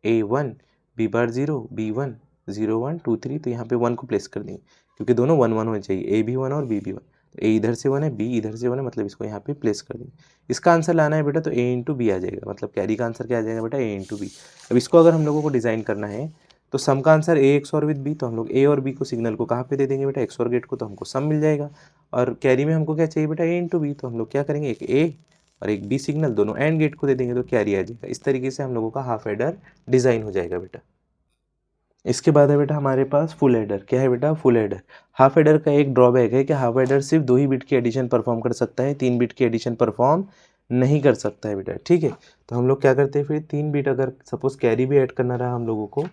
A 1, बी बार 0 B 1, 0 1 2 3, तो यहाँ पे 1 को प्लेस कर देंगे क्योंकि दोनों 1 1 होने चाहिए, ए भी 1 और बी भी 1। तो ए इधर से 1 है, बी इधर से 1 है, मतलब इसको यहाँ पे प्लेस कर देंगे। इसका आंसर लाना है बेटा, तो ए इंटू बी आ जाएगा, मतलब कैरी का आंसर क्या आ जाएगा बेटा, ए इंटू बी। अब इसको अगर हम लोगों को डिज़ाइन करना है तो सम का answer A XOR with B, तो हम लोग ए और बी को सिग्नल को कहाँ पे दे देंगे बेटा, XOR गेट को, तो हमको सम मिल जाएगा। और कैरी में हमको क्या चाहिए बेटा, ए इंटू बी, तो हम लोग क्या करेंगे, एक ए और एक बी सिग्नल दोनों एंड गेट को दे देंगे तो कैरी आ जाएगा। इस तरीके से हम लोगों का हाफ एडर डिज़ाइन हो जाएगा बेटा। इसके बाद है बेटा हमारे पास फुल एडर। क्या है बेटा, फुल एडर। हाफ एडर का एक ड्रॉबैक है कि हाफ एडर सिर्फ 2 ही बिट की एडिशन परफॉर्म कर सकता है, 3 बिट की एडिशन परफॉर्म नहीं कर सकता है बेटा, ठीक है। तो हम लोग क्या करते हैं, फिर 3 बिट अगर सपोज कैरी भी ऐड करना रहा हम लोगों को,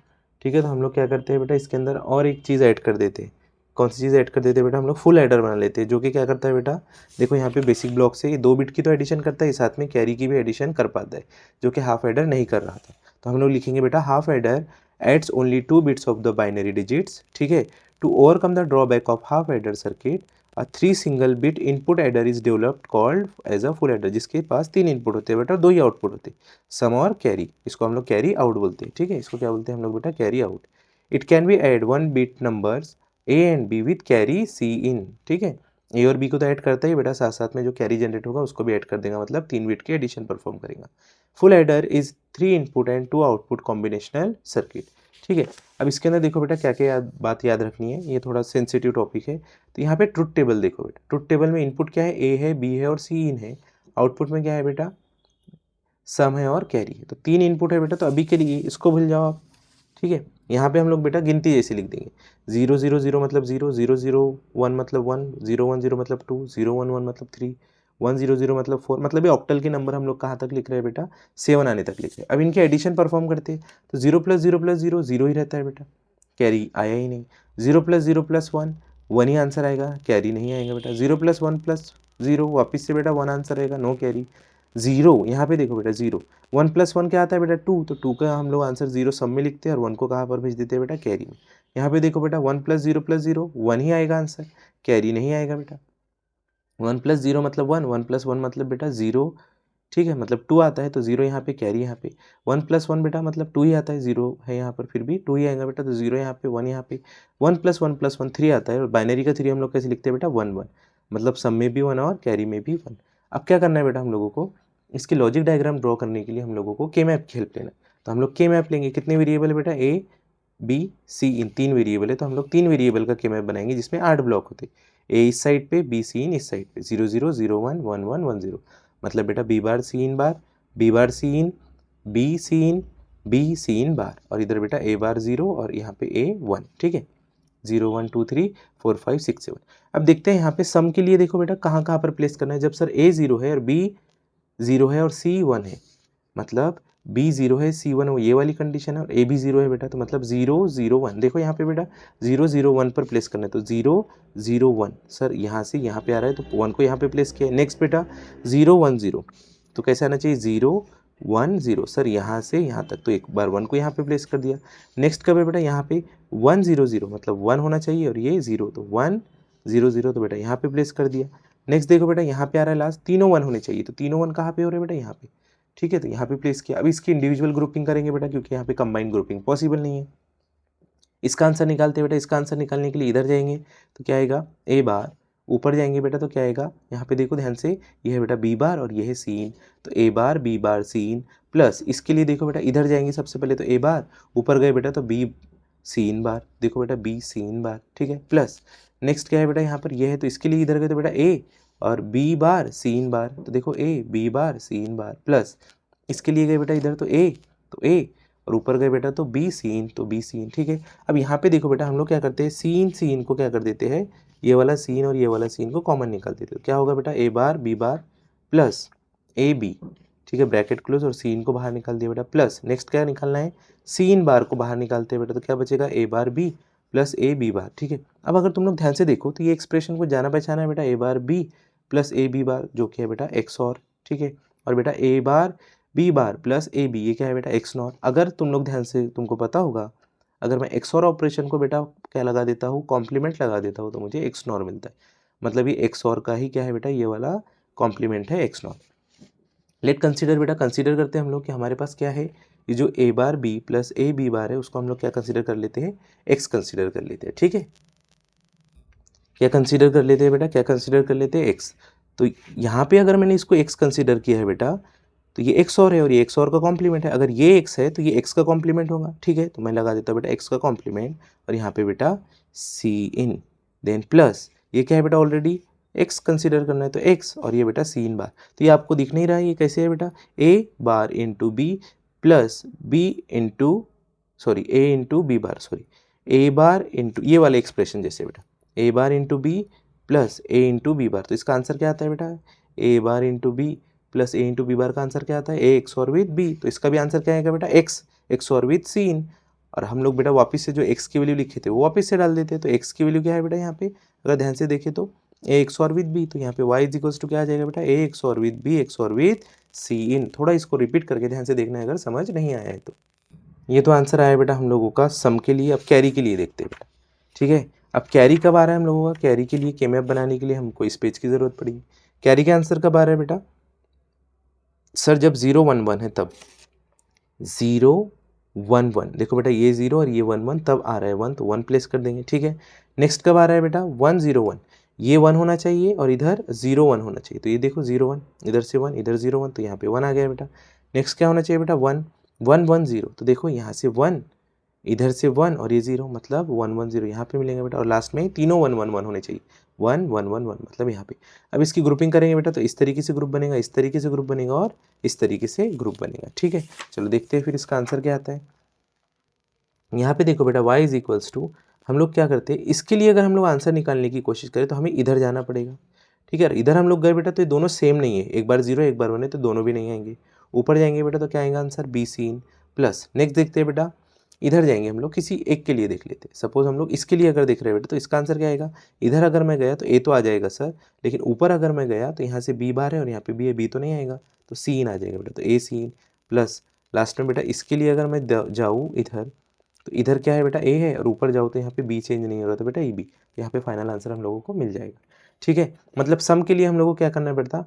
ठीक है, तो हम लोग क्या करते हैं बेटा, इसके अंदर और एक चीज़ ऐड कर देते हैं। कौन सी चीज़ ऐड कर देते हैं बेटा, हम लोग फुल एडर बना लेते हैं, जो कि क्या करता है बेटा, देखो यहाँ पे बेसिक ब्लॉक से ये 2 बिट की तो एडिशन करता है, साथ में कैरी की भी एडिशन कर पाता है, जो कि हाफ एडर नहीं कर रहा था। तो हम लोग लिखेंगे बेटा, half adder adds only 2 bits of the binary digits, ठीक है। To overcome the drawback of half adder circuit, a 3 single bit input adder is developed called as a full adder, जिसके पास 3 इनपुट होते हैं बेटा, 2 ही आउटपुट होते हैं, सम और carry. इसको हम लोग कैरी आउट बोलते हैं, ठीक है। इसको क्या बोलते हैं हम लोग बेटा, carry out. It can be add 1 bit numbers A and B with carry C in, ठीक है। ए और बी को तो ऐड करता ही बेटा, साथ साथ में जो कैरी जनरेट होगा उसको भी ऐड कर देगा, मतलब 3 बिट की एडिशन परफॉर्म करेगा। Full adder is 3 input and 2 output combinational circuit, ठीक है। अब इसके अंदर देखो बेटा क्या क्या बात याद रखनी है, ये थोड़ा सेंसिटिव टॉपिक है। तो यहाँ पे ट्रुथ टेबल देखो बेटा, ट्रुथ टेबल में इनपुट क्या है, ए है, बी है और सी इन है। आउटपुट में क्या है बेटा, सम है और कैरी है। तो 3 इनपुट है बेटा, तो अभी के लिए इसको भूल जाओ आप, ठीक है। यहाँ पे हम लोग बेटा गिनती जैसे लिख देंगे, 0 0 0 मतलब 0, 0 0 1 मतलब 1, 0 1 0 मतलब 2, 0 1 1 मतलब 3, 1 0 0 मतलब 4, मतलब ये ऑक्टल के नंबर हम लोग कहाँ तक लिख रहे हैं बेटा, 7 आने तक लिख रहे हैं। अब इनके एडिशन परफॉर्म करते हैं, तो 0 + 0 + 0 0 ही रहता है बेटा, कैरी आया ही नहीं। 0 + 0 + 1 1 ही आंसर आएगा, कैरी नहीं आएगा बेटा। 0 + 1 + 0 वापस से बेटा 1 आंसर आएगा, नो कैरी। 0 यहाँ पे देखो बेटा 0, 1 + 1 क्या आता है बेटा 2, तो 2 का हम लोग आंसर 0 सब में लिखते हैं और 1 को कहाँ पर भेज देते हैं बेटा, कैरी में। यहाँ पे देखो बेटा 1 + 0 + 0 1 ही आएगा आंसर, कैरी नहीं आएगा बेटा। 1 + 0 मतलब 1, 1 + 1 मतलब बेटा 0, ठीक है, मतलब 2 आता है, तो 0 यहाँ पे, कैरी यहाँ पे। 1 + 1 बेटा मतलब 2 ही आता है, 0 है यहाँ पर, फिर भी 2 ही आएगा बेटा, तो 0 यहाँ पे, 1 यहाँ पे। 1 + 1 + 1 3 आता है, और बाइनरी का 3 हम लोग कैसे लिखते हैं बेटा, 1 1, मतलब सम में भी 1 और कैरी में भी 1। अब क्या करना है बेटा हम लोगों को, इसकी लॉजिक डायग्राम ड्रॉ करने के लिए हम लोगों को के मैप की हेल्प लेना है। तो हम लोग के मैप लेंगे, कितने वेरिएबल है बेटा, A B C in 3 variable है, तो हम लोग 3 वेरिएबल का के मैप बनाएंगे जिसमें 8 ब्लॉक होते हैं, ए इस साइड पे, बी सी इन इस साइड पे, 0 0 0 1 1 1 1 0, मतलब बेटा बी बार सी इन बार, बी बार सी इन, बी सी इन, बी सी इन बार, और इधर बेटा ए बार 0 और यहाँ पे ए 1, ठीक है। 0 1 2 3 4 5 6 7। अब देखते हैं यहाँ पे सम के लिए, देखो बेटा कहाँ कहाँ पर प्लेस करना है। जब सर ए 0 है और बी 0 है और सी 1 है, मतलब बी 0 है सी 1 है, ये वाली कंडीशन है, और ए भी 0 है बेटा, तो मतलब 0 0 1। देखो यहाँ पे बेटा 0 0 1 पर प्लेस करना है, तो 0 0 1, सर यहाँ से यहाँ पे आ रहा है तो 1 को यहाँ पे प्लेस किया है। नेक्स्ट बेटा 0 1 0, तो कैसे आना चाहिए, 0 1 0, सर यहाँ से यहाँ तक, तो एक बार 1 को यहाँ पे प्लेस कर दिया। नेक्स्ट कब है बेटा, यहाँ पे 1 0 0, मतलब 1 होना चाहिए और ये 0, तो 1 0 0, तो बेटा यहाँ पे प्लेस कर दिया। नेक्स्ट देखो बेटा यहाँ पे आ रहा है लास्ट, तीनों 1 होने चाहिए, तो तीनों 1 कहाँ पे हो रहे हैं बेटा, यहाँ पे, ठीक है। तो यहाँ पे प्लेस किया। अब इसकी इंडिविजुअल ग्रुपिंग करेंगे बेटा, क्योंकि यहाँ पे कंबाइंड ग्रुपिंग पॉसिबल नहीं है। इसका आंसर निकालते हैं बेटा, इसका आंसर निकालने के लिए इधर जाएंगे तो क्या आएगा, ए बार, ऊपर जाएंगे बेटा तो क्या आएगा, यहाँ पे देखो ध्यान से, ये है बेटा बी बार और ये है सीन, तो A bar B bar scene, plus इसके लिए देखो बेटा इधर जाएंगे सबसे पहले तो ए बार, ऊपर गए बेटा तो बी सीन बार, देखो बेटा बी सीन बार, ठीक है, प्लस नेक्स्ट क्या है बेटा यहाँ पर ये है, तो इसके लिए इधर गए तो बेटा ए और बी बार सीन बार, तो देखो A B bar C in bar, plus इसके लिए गए बेटा इधर तो ए और ऊपर गए बेटा तो बी सीन, तो बी सीन, ठीक है। अब यहाँ पे देखो बेटा हम लोग क्या करते हैं, सीन सीन को क्या कर देते हैं, ये वाला सीन और ये वाला सीन को कॉमन निकाल देते हो, क्या होगा बेटा A bar B bar plus A B, ठीक है, ब्रैकेट क्लोज, और सीन को बाहर निकाल दिया बेटा, प्लस नेक्स्ट क्या निकालना है, सीन बार को बाहर निकालते हैं बेटा, तो क्या बचेगा A bar B plus A B bar, ठीक है। अब अगर तुम लोग ध्यान से देखो तो ये एक्सप्रेशन को जाना पहचाना है बेटा, A bar B plus A B bar, जो कि है बेटा एक्स और, ठीक है, और बेटा A bar B bar plus A B, ये क्या है बेटा एक्स नॉट। अगर तुम लोग ध्यान से, तुमको पता होगा अगर मैं एक्स और ऑपरेशन को बेटा क्या लगा देता हूँ, कॉम्प्लीमेंट लगा देता हूँ, तो मुझे एक्स नॉर मिलता है, मतलब ये एक्स और का ही क्या है बेटा, ये वाला कॉम्प्लीमेंट है एक्स नॉर। लेट कंसीडर बेटा, कंसीडर करते हैं हम लोग कि हमारे पास क्या है, ये जो A bar B plus A B bar है उसको हम लोग क्या कंसीडर कर लेते हैं, एक्स कंसीडर कर लेते हैं, ठीक है। क्या कंसीडर कर लेते हैं बेटा, क्या कंसीडर कर लेते हैं, एक्स। तो यहाँ पे अगर मैंने इसको एक्स कंसीडर किया है बेटा, तो ये एक्स और है और ये एक्स और का कॉम्प्लीमेंट है, अगर ये एक्स है तो ये एक्स का कॉम्प्लीमेंट होगा, ठीक है। तो मैं लगा देता हूँ बेटा एक्स का कॉम्प्लीमेंट और यहाँ पे बेटा सी इन, देन प्लस ये क्या है बेटा, ऑलरेडी एक्स कंसीडर करना है तो एक्स, और ये बेटा सी इन बार, तो ये आपको दिख नहीं रहा है, ये कैसे है बेटा, A bar into B plus B into sorry A into B bar, sorry A bar into ये वाले एक्सप्रेशन जैसे बेटा A bar into B plus A into B bar, तो इसका आंसर क्या आता है बेटा, A bar into B plus A into B bar का आंसर क्या आता है, ए एक्स और विद बी, तो इसका भी आंसर क्या आएगा बेटा, एक्स एक्स और विद सीन। और हम लोग बेटा वापस से जो एक्स की वैल्यू लिखे थे वो वापस से डाल देते हैं, तो एक्स की वैल्यू क्या है बेटा यहाँ पे, अगर ध्यान से देखें तो ए एक्स और विद बी, तो यहाँ पे वाई इज इक्वल्स टू क्या आ जाएगा बेटा, ए एक्स और विद बी एक्स और विद सी इन। थोड़ा इसको रिपीट करके ध्यान से देखना है अगर समझ नहीं आया है तो। ये तो आंसर आया बेटा हम लोगों का सम के लिए। अब कैरी के लिए देखते हैं बेटा, ठीक है। अब कैरी कब आ रहा है हम लोगों का, कैरी के लिए के मैप बनाने के लिए हमको इस पेज की जरूरत पड़ेगी। कैरी का आंसर कब आ रहा है बेटा, सर जब 0 1 1 है तब, 0 1 1, देखो बेटा ये 0 और ये 1 1 तब आ रहा है 1, तो 1 प्लेस कर देंगे, ठीक है। नेक्स्ट कब आ रहा है बेटा 1 0 1, ये 1 होना चाहिए और इधर 0 1 होना चाहिए, तो ये देखो 0 1, इधर से 1 इधर 0 1, तो यहाँ पे 1 आ गया बेटा। नेक्स्ट क्या होना चाहिए बेटा 1 1 1 0, तो देखो यहाँ से 1 इधर से 1 और ये 0, मतलब 1 1 0 यहाँ पे मिलेंगे बेटा, और लास्ट में तीनों 1 1 1 होने चाहिए, 1 1 1 1 मतलब यहाँ पे। अब इसकी ग्रुपिंग करेंगे बेटा, तो इस तरीके से ग्रुप बनेगा, इस तरीके से ग्रुप बनेगा और इस तरीके से ग्रुप बनेगा, ठीक है। चलो देखते हैं फिर इसका आंसर क्या आता है। यहाँ पे देखो बेटा y इज इक्वल्स टू, हम लोग क्या करते हैं, इसके लिए अगर हम लोग आंसर निकालने की कोशिश करें तो हमें इधर जाना पड़ेगा, ठीक है। इधर हम लोग गए बेटा तो ये दोनों सेम नहीं है, एक बार 0 एक बार 1 है तो दोनों भी नहीं आएंगे। ऊपर जाएंगे बेटा तो क्या आएगा answer, B C in, plus next देखते हैं बेटा, इधर जाएंगे हम लोग किसी एक के लिए देख लेते हैं, सपोज हम लोग इसके लिए अगर देख रहे हैं बेटा तो इसका आंसर क्या आएगा, इधर अगर मैं गया तो ए तो आ जाएगा सर, लेकिन ऊपर अगर मैं गया तो यहाँ से बी बार है और यहाँ पे बी है, बी तो नहीं आएगा, तो सीन आ जाएगा बेटा, तो ए सीन, प्लस लास्ट में बेटा इसके लिए अगर मैं जाऊँ इधर, तो इधर क्या है बेटा ए है और ऊपर जाओ तो यहाँ पे बी चेंज नहीं हो रहा, तो बेटा ई बी, यहाँ पे फाइनल आंसर हम लोगों को मिल जाएगा, ठीक है। मतलब सम के लिए हम लोगों को क्या करना पड़ता,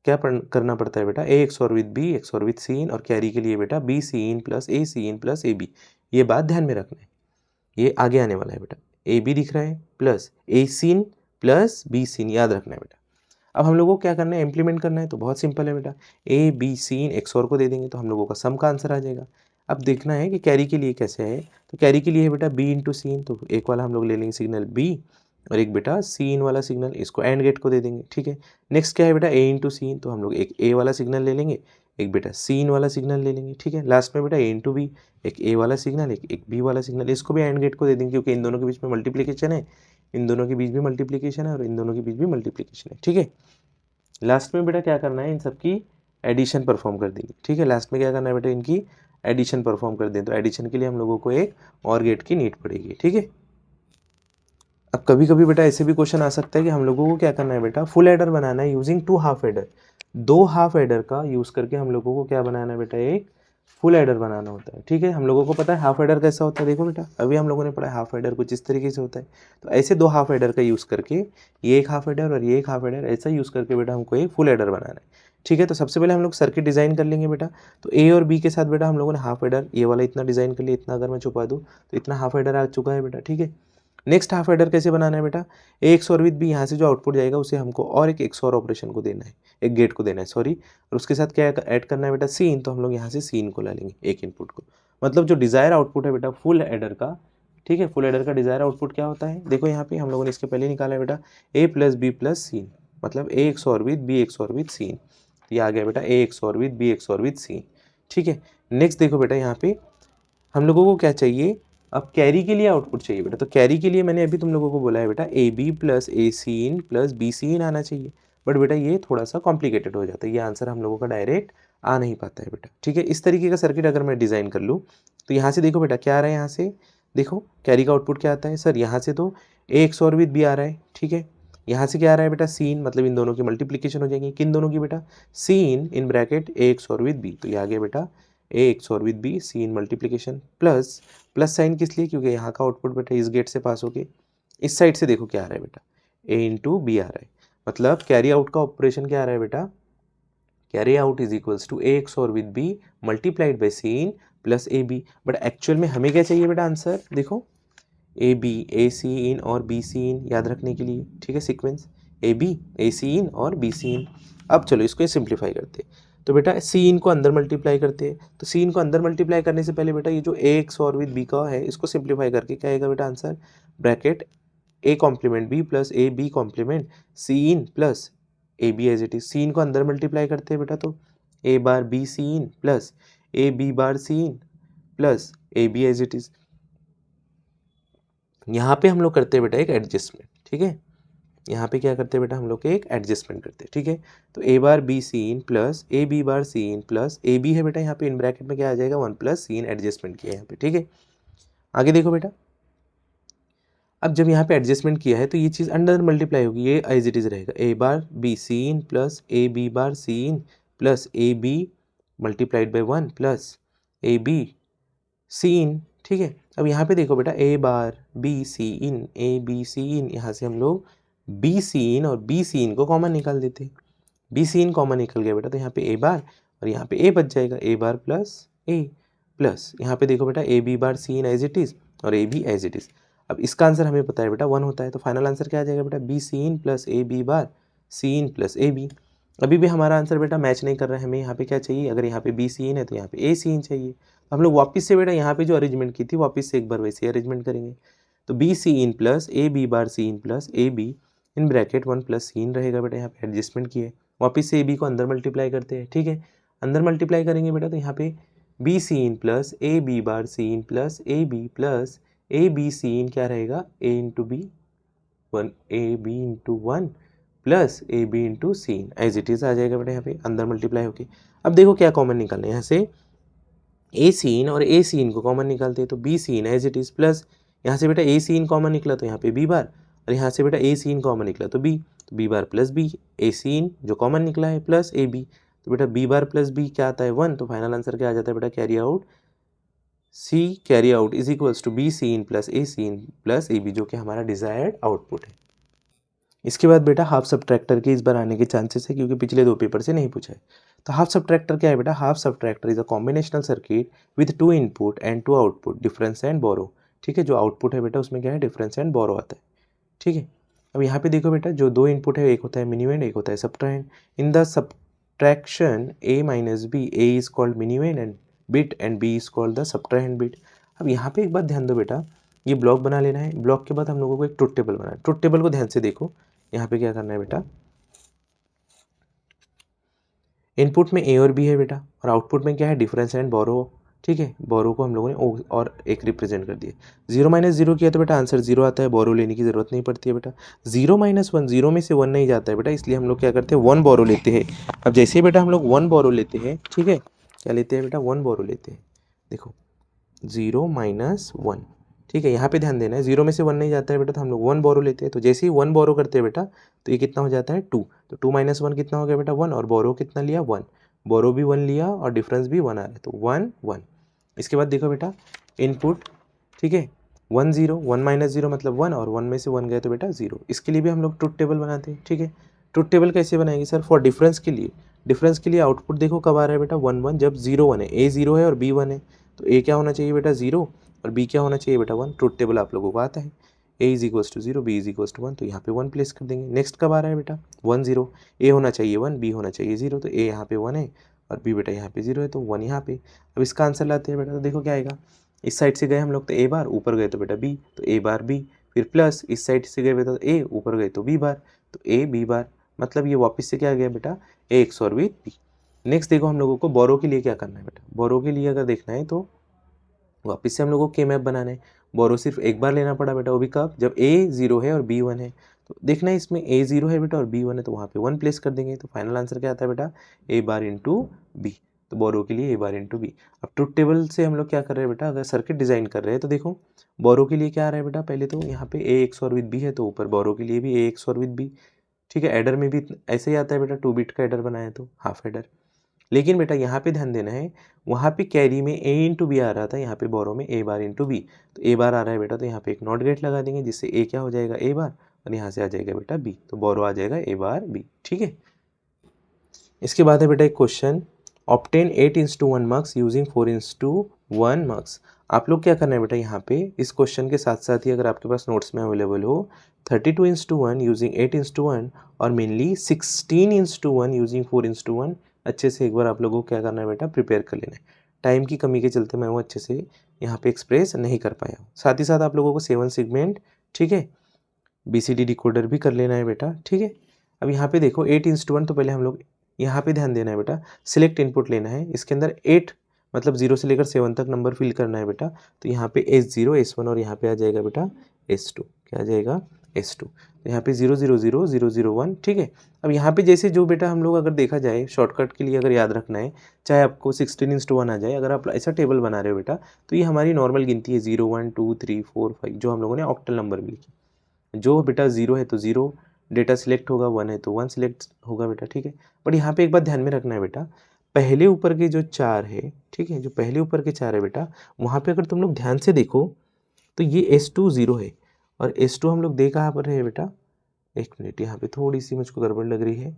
क्या करना पड़ता है बेटा, ए एक्स और विद बी एक्स और विद सीन, और कैरी के लिए बेटा B C in plus A B. ये बात ध्यान में रखना है, ये आगे आने वाला है बेटा, ए बी दिख रहा है plus A C in plus B C in, याद रखना है बेटा। अब हम लोगों को क्या करना है, इम्प्लीमेंट करना है, तो बहुत सिंपल है बेटा, ए बी सीन एक्स और को दे देंगे तो हम लोगों का सम का आंसर आ जाएगा। अब देखना है कि कैरी के लिए कैसे है, तो कैरी के लिए है बेटा बी इंटू सीन, तो एक वाला हम लोग ले लेंगे सिग्नल बी और एक बेटा सीन वाला सिग्नल, इसको एंड गेट को दे देंगे, ठीक है। नेक्स्ट क्या है बेटा ए इंटू सीन, तो हम लोग एक ए वाला सिग्नल ले लेंगे, एक बेटा सीन वाला सिग्नल ले लेंगे, ठीक है। लास्ट में बेटा ए इंटू बी, एक ए वाला सिग्नल एक बी वाला सिग्नल, इसको भी एंड गेट को दे देंगे क्योंकि इन दोनों के बीच में मल्टीप्लीकेशन है, इन दोनों के बीच भी मल्टीप्लीकेशन है और इन दोनों के बीच भी मल्टीप्लीकेशन है, ठीक है। लास्ट में बेटा क्या करना है, इन सबकी एडिशन परफॉर्म कर देंगे, ठीक है। लास्ट में क्या करना है बेटा, इनकी एडिशन परफॉर्म कर दें, तो एडिशन के लिए हम लोगों को एक और गेट की नीड पड़ेगी, ठीक है। अब कभी कभी बेटा ऐसे भी क्वेश्चन आ सकता है कि हम लोगों को क्या करना है बेटा, फुल एडर बनाना है using 2 half adder, 2 half adder का यूज करके हम लोगों को क्या बनाना है बेटा, एक फुल एडर बनाना होता है, ठीक है। हम लोगों को पता है हाफ एडर कैसा होता है, देखो बेटा अभी हम लोगों ने पढ़ा हाफ एडर कुछ इस तरीके से होता है। तो ऐसे दो हाफ एडर का यूज़ करके, ये एक हाफ एडर और ये एक हाफ एडर, ऐसा यूज़ करके बेटा हमको एक फुल एडर बनाना है, ठीक है। तो सबसे पहले हम लोग सर्किट डिज़ाइन कर लेंगे बेटा। तो ए और बी के साथ बेटा हम लोगों ने हाफ एडर ये वाला इतना डिज़ाइन कर लिया, इतना अगर मैं छुपा दूँ तो इतना हाफ एडर आ चुका है बेटा, ठीक है। नेक्स्ट हाफ एडर कैसे बनाना है बेटा, ए XOR विद बी, यहाँ से जो आउटपुट जाएगा उसे हमको और एक XOR ऑपरेशन को देना है, एक गेट को देना है सॉरी, और उसके साथ क्या ऐड करना है बेटा, सीन। तो हम लोग यहाँ से सीन को ला लेंगे एक इनपुट को, मतलब जो डिज़ायर आउटपुट है बेटा फुल एडर का, ठीक है। फुल एडर का डिज़ायर आउटपुट क्या होता है, देखो यहाँ पे हम लोगों ने इसके पहले निकाला है बेटा A plus B plus C in, मतलब A XOR with B XOR with C in. ये आ गया बेटा A XOR with B XOR with C in, ठीक है। नेक्स्ट देखो बेटा यहाँ पे हम लोगों को क्या चाहिए, अब कैरी के लिए आउटपुट चाहिए बेटा। तो कैरी के लिए मैंने अभी तुम लोगों को बोला है बेटा A B plus A C in plus B C in आना चाहिए, बट बेटा ये थोड़ा सा कॉम्प्लिकेटेड हो जाता है, ये आंसर हम लोगों का डायरेक्ट आ नहीं पाता है बेटा, ठीक है। इस तरीके का सर्किट अगर मैं डिज़ाइन कर लूँ तो यहाँ से देखो बेटा क्या आ रहा है, यहाँ से देखो कैरी का आउटपुट क्या आता है सर, यहाँ से तो ए XOR विद बी आ रहा है, ठीक है। यहाँ से क्या आ रहा है बेटा सीन, मतलब इन दोनों की मल्टीप्लिकेशन हो जाएगी, किन दोनों की बेटा, C in in bracket A XOR with B. तो ये आ गया बेटा A XOR with B C in multiplication plus, plus sign किस लिए, क्योंकि यहाँ का आउटपुट बेटा इस गेट से पास होके इस साइड से देखो क्या आ रहा है बेटा, ए इंटू बी आ रहा है, मतलब कैरी आउट का ऑपरेशन क्या आ रहा है बेटा, carry out is equals to A XOR with B multiplied by C in plus A B. But actual में हमें क्या चाहिए बेटा आंसर, देखो ए बी ए सी इन और बी सी इन याद रखने के लिए, ठीक है, सीक्वेंस ए बी ए सी इन और बी सी इन। अब चलो इसको सिंप्लीफाई करते हैं, तो बेटा सी इन को अंदर मल्टीप्लाई करते हैं, तो सी इन को अंदर मल्टीप्लाई करने से पहले बेटा ये जो ए XOR विद बी का है इसको सिंप्लीफाई करके क्या आएगा बेटा answer, bracket A complement B plus A B complement C in plus A B as it is. C in को अंदर मल्टीप्लाई करते हैं बेटा, तो A bar B C in plus A B bar C in plus A B as it is. यहाँ पे हम लोग करते हैं बेटा एक एडजस्टमेंट, ठीक है। यहाँ पे क्या करते हैं बेटा हम लोग एक एडजस्टमेंट करते हैं, ठीक है। तो A bar B C in plus A B bar C in plus A B है बेटा, यहाँ पे इन ब्रैकेट में क्या आ जाएगा 1 प्लस सी इन, एडजस्टमेंट किया यहाँ पे, ठीक है। आगे देखो बेटा, अब जब यहाँ पे एडजस्टमेंट किया है तो ये चीज़ अंडर मल्टीप्लाई होगी, ये एज इट इज रहेगा, A bar B C in plus A B bar C in plus A B multiplied by 1 plus A B C in, ठीक है। अब यहाँ पे देखो बेटा A bar B C in A B C इन, यहाँ से हम लोग बी सी इन और बी सी इन को कॉमन निकाल देते हैं, बी सी इन कॉमन निकल गया बेटा, तो यहाँ पे ए बार और यहाँ पे ए बच जाएगा, ए बार प्लस ए प्लस यहाँ पे देखो बेटा A B bar C in as it is और A B as it is. अब इसका आंसर हमें पता है बेटा 1 होता है, तो फाइनल आंसर क्या आ जाएगा बेटा, B C in plus A B bar C in plus A B. अभी भी हमारा आंसर बेटा मैच नहीं कर रहा है, हमें यहाँ पे क्या चाहिए, अगर यहाँ पे बी सी इन है तो यहाँ पे ए सी इन चाहिए। हम लोग वापस से बेटा यहाँ पे जो अरेंजमेंट की थी वापस से एक बार वैसे अरेंजमेंट करेंगे, तो B C in plus A B bar C in plus A B in bracket 1 plus C in रहेगा बेटा, यहाँ पे एडजस्टमेंट किए, वापस से ए बी को अंदर मल्टीप्लाई करते हैं, ठीक है। अंदर मल्टीप्लाई करेंगे बेटा तो यहाँ पे B C in plus A B bar C in plus A B plus A B C in क्या रहेगा, A into B 1 A B into 1 plus A B into C in as it is आ जाएगा बेटा यहाँ पे अंदर multiply होके। अब देखो क्या कॉमन निकालना है, यहाँ से ए सीन और ए सीन को कॉमन निकालते हैं, तो B C in as it is plus यहाँ से बेटा ए सीन कॉमन निकला तो यहाँ पे बी बार, और यहाँ से बेटा ए सीन कॉमन निकला तो बी बार प्लस बी, ए सीन जो कॉमन निकला है प्लस ए बी, तो बेटा बी बार प्लस बी क्या आता है 1, तो फाइनल आंसर क्या आ जाता है बेटा, carry out C carry out is equals to B C in plus A B, जो कि हमारा डिजायर्ड आउटपुट है। इसके बाद बेटा हाफ सब्ट्रैक्टर के इस बार आने के चांसेस है, क्योंकि पिछले 2 पेपर से नहीं पूछा है। तो हाफ सब्ट्रैक्टर क्या है बेटा, half subtractor is a combinational circuit with 2 input and 2 output, difference and borrow, ठीक है। जो आउटपुट है बेटा उसमें क्या है, डिफरेंस एंड बोरो आता है, ठीक है। अब यहाँ पे देखो बेटा जो 2 इनपुट है, एक होता है मिनिवेंड एक होता है subtrahend. In the subtraction a minus B, a is called minuend and bit and b is called the subtrahend bit. अब यहाँ पे एक बात ध्यान दो बेटा, ये ब्लॉक बना लेना है, ब्लॉक के बाद हम लोगों को एक ट्रुथ टेबल बनाना है। ट्रुथ टेबल को ध्यान से देखो, यहाँ पे क्या करना है बेटा, इनपुट में ए और बी है बेटा, और आउटपुट में क्या है, डिफरेंस एंड बोरो, ठीक है। बोरो को हम लोगों ने और एक रिप्रेजेंट कर दिया, 0 माइनस 0 किया तो बेटा आंसर 0 आता है, बोरो लेने की जरूरत नहीं पड़ती है बेटा। 0 माइनस 1, 0 में से 1 नहीं जाता है बेटा, इसलिए हम लोग क्या करते हैं 1 बोरो लेते हैं। अब जैसे ही बेटा हम लोग 1 बोरो लेते हैं, ठीक है, क्या लेते हैं बेटा 1 बोरो लेते हैं, देखो 0 माइनस 1, ठीक है। यहाँ पे ध्यान देना है, 0 में से 1 नहीं जाता है बेटा, तो हम लोग 1 बोरो लेते हैं। तो जैसे ही 1 बोरो करते हैं बेटा तो ये कितना हो जाता है 2, तो 2 माइनस 1 कितना हो गया बेटा 1, और बोरो कितना लिया 1, बोरो भी 1 लिया और डिफरेंस भी 1 आ रहा है, तो 1 1। इसके बाद देखो बेटा इनपुट, ठीक है, 1 0, 1 माइनस 0 मतलब 1, और 1 में से 1 गए तो बेटा 0। इसके लिए भी हम लोग ट्रुथ टेबल बनाते हैं, ठीक है। ट्रुथ टेबल कैसे बनाएंगे सर? फॉर डिफरेंस के लिए, डिफरेंस के लिए आउटपुट देखो कब आ रहा है बेटा, 1 1, जब 0 1 है, ए 0 है और बी 1 है, तो ए क्या होना चाहिए बेटा 0 और बी क्या होना चाहिए बेटा 1। ट्रुथ टेबल आप लोगों को आता है, A is equals to 0, B is equals to 1, तो यहाँ पे 1 प्लेस कर देंगे। नेक्स्ट कब आ रहा है बेटा 1 0, ए होना चाहिए 1, बी होना चाहिए 0, तो ए यहाँ पे 1 है और बी बेटा यहाँ पे 0 है, तो 1 यहाँ पे। अब इसका आंसर लाते हैं बेटा, तो देखो क्या आएगा, इस साइड से गए हम लोग तो ए बार, ऊपर गए तो बेटा बी, तो ए बार बी, फिर प्लस इस साइड से गए बेटा तो ए, ऊपर गए तो बी बार, तो ए बी बार, मतलब ये वापस से क्या गया बेटा ए एक्स और बी बी। नेक्स्ट देखो हम लोगों को बोरो के लिए क्या करना है बेटा, बोरो के लिए अगर देखना है तो वापस से हम लोगों को के मैप बनाना है। बोरो सिर्फ एक बार लेना पड़ा बेटा, वो भी कब, जब ए 0 है और बी 1 है। तो देखना है इसमें ए 0 है बेटा और बी 1 है, तो वहाँ पे 1 प्लेस कर देंगे, तो फाइनल आंसर क्या आता है बेटा ए बार इंटू बी। तो बोरो के लिए ए बार इंटू बी। अब ट्रुथ टेबल से हम लोग क्या कर रहे हैं बेटा, अगर सर्किट डिजाइन कर रहे हैं तो देखो बोरो के लिए क्या आ रहा है बेटा, पहले तो यहाँ पे ए एक्स और विद बी है, तो ऊपर बोरो के लिए भी ए एक्स और विद बी, ठीक है। एडर में भी ऐसे ही आता है बेटा, 2 बिट का एडर बनाया तो हाफ एडर। लेकिन बेटा यहाँ पे ध्यान देना है, वहाँ पे कैरी में ए इंटू बी आ रहा था, यहाँ पे बोरो में ए बार इंटू बी, तो ए बार आ रहा है बेटा, तो यहाँ पे एक नॉट गेट लगा देंगे, जिससे ए क्या हो जाएगा ए बार, और यहाँ से आ जाएगा बेटा बी, तो बोरो आ जाएगा ए बार बी, ठीक है। इसके बाद है बेटा एक question, obtain 8:1 marks using 4:1 marks. आप लोग क्या करना है बेटा, यहाँ पे इस क्वेश्चन के साथ साथ ही अगर आपके पास नोट्स में अवेलेबल हो 32:1 यूजिंग 8:1 और मेनली 16:1 यूजिंग 4:1, अच्छे से एक बार आप लोगों को क्या करना है बेटा प्रिपेयर कर लेना है। टाइम की कमी के चलते मैं वो अच्छे से यहाँ पे एक्सप्रेस नहीं कर पाया हूँ। साथ ही साथ आप लोगों को 7 सेगमेंट, ठीक है, BCD डिकोडर भी कर लेना है बेटा, ठीक है। अब यहाँ पे देखो 8:1, तो पहले हम लोग यहाँ पे ध्यान देना है बेटा, सिलेक्ट इनपुट लेना है, इसके अंदर 8 मतलब 0 से लेकर 7 तक नंबर फिल करना है बेटा, तो यहाँ पे S0 S1 और यहाँ पे आ जाएगा बेटा S2, क्या आ जाएगा S2, तो यहाँ पे 0 0 0 0 0 1, ठीक है। अब यहाँ पे जैसे जो बेटा हम लोग अगर देखा जाए शॉर्टकट के लिए अगर याद रखना है, चाहे आपको 16:1 आ जाए, अगर आप ऐसा टेबल बना रहे हो बेटा, तो ये हमारी नॉर्मल गिनती है 0 1 2 3 4 5, जो हम लोगों ने ऑक्टल नंबर भी लिखे। जो बेटा 0 है तो 0 डेटा सिलेक्ट होगा, 1 है तो 1 सिलेक्ट होगा बेटा, ठीक है। बट यहाँ पे एक बात ध्यान में रखना है बेटा, पहले ऊपर के जो 4 है, ठीक है, जो पहले ऊपर के 4 है बेटा, वहाँ पे अगर तुम लोग ध्यान से देखो तो ये S2 0 है, और S2 हम लोग दे कहाँ पर है बेटा, एक मिनट, यहाँ पे थोड़ी सी मुझको गड़बड़ लग रही है,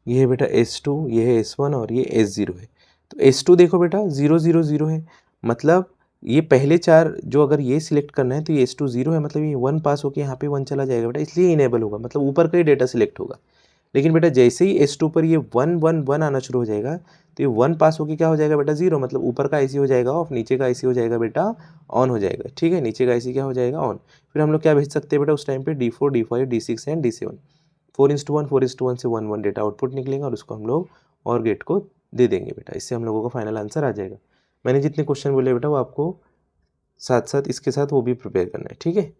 ये है बेटा S2, ये है S1 और ये S0 है। तो S2 देखो बेटा 0 0 0 है, मतलब ये पहले 4 जो अगर ये सिलेक्ट करना है तो ये S2 0 है, मतलब ये 1 पास होकर यहाँ पे 1 चला जाएगा बेटा, इसलिए इनेबल होगा, मतलब ऊपर का ही डेटा सिलेक्ट होगा। लेकिन बेटा जैसे ही S2 पर ये 1 1 1 आना शुरू हो जाएगा, तो ये 1 पास होकर क्या हो जाएगा बेटा 0, मतलब ऊपर का IC हो जाएगा ऑफ, नीचे का IC हो जाएगा बेटा ऑन हो जाएगा, ठीक है, नीचे का IC क्या हो जाएगा ऑन। फिर हम लोग क्या भेज सकते हैं बेटा उस टाइम पे D4 D5 D6 and D7, 4:1 से 1 1 डेटा आउटपुट निकलेगा, और उसको हम लोग और गेट को दे देंगे बेटा, इससे हम लोगों का फाइनल आंसर आ जाएगा। मैंने जितने क्वेश्चन बोले बेटा वो आपको साथ साथ इसके साथ वो भी प्रिपेयर करना है, ठीक है।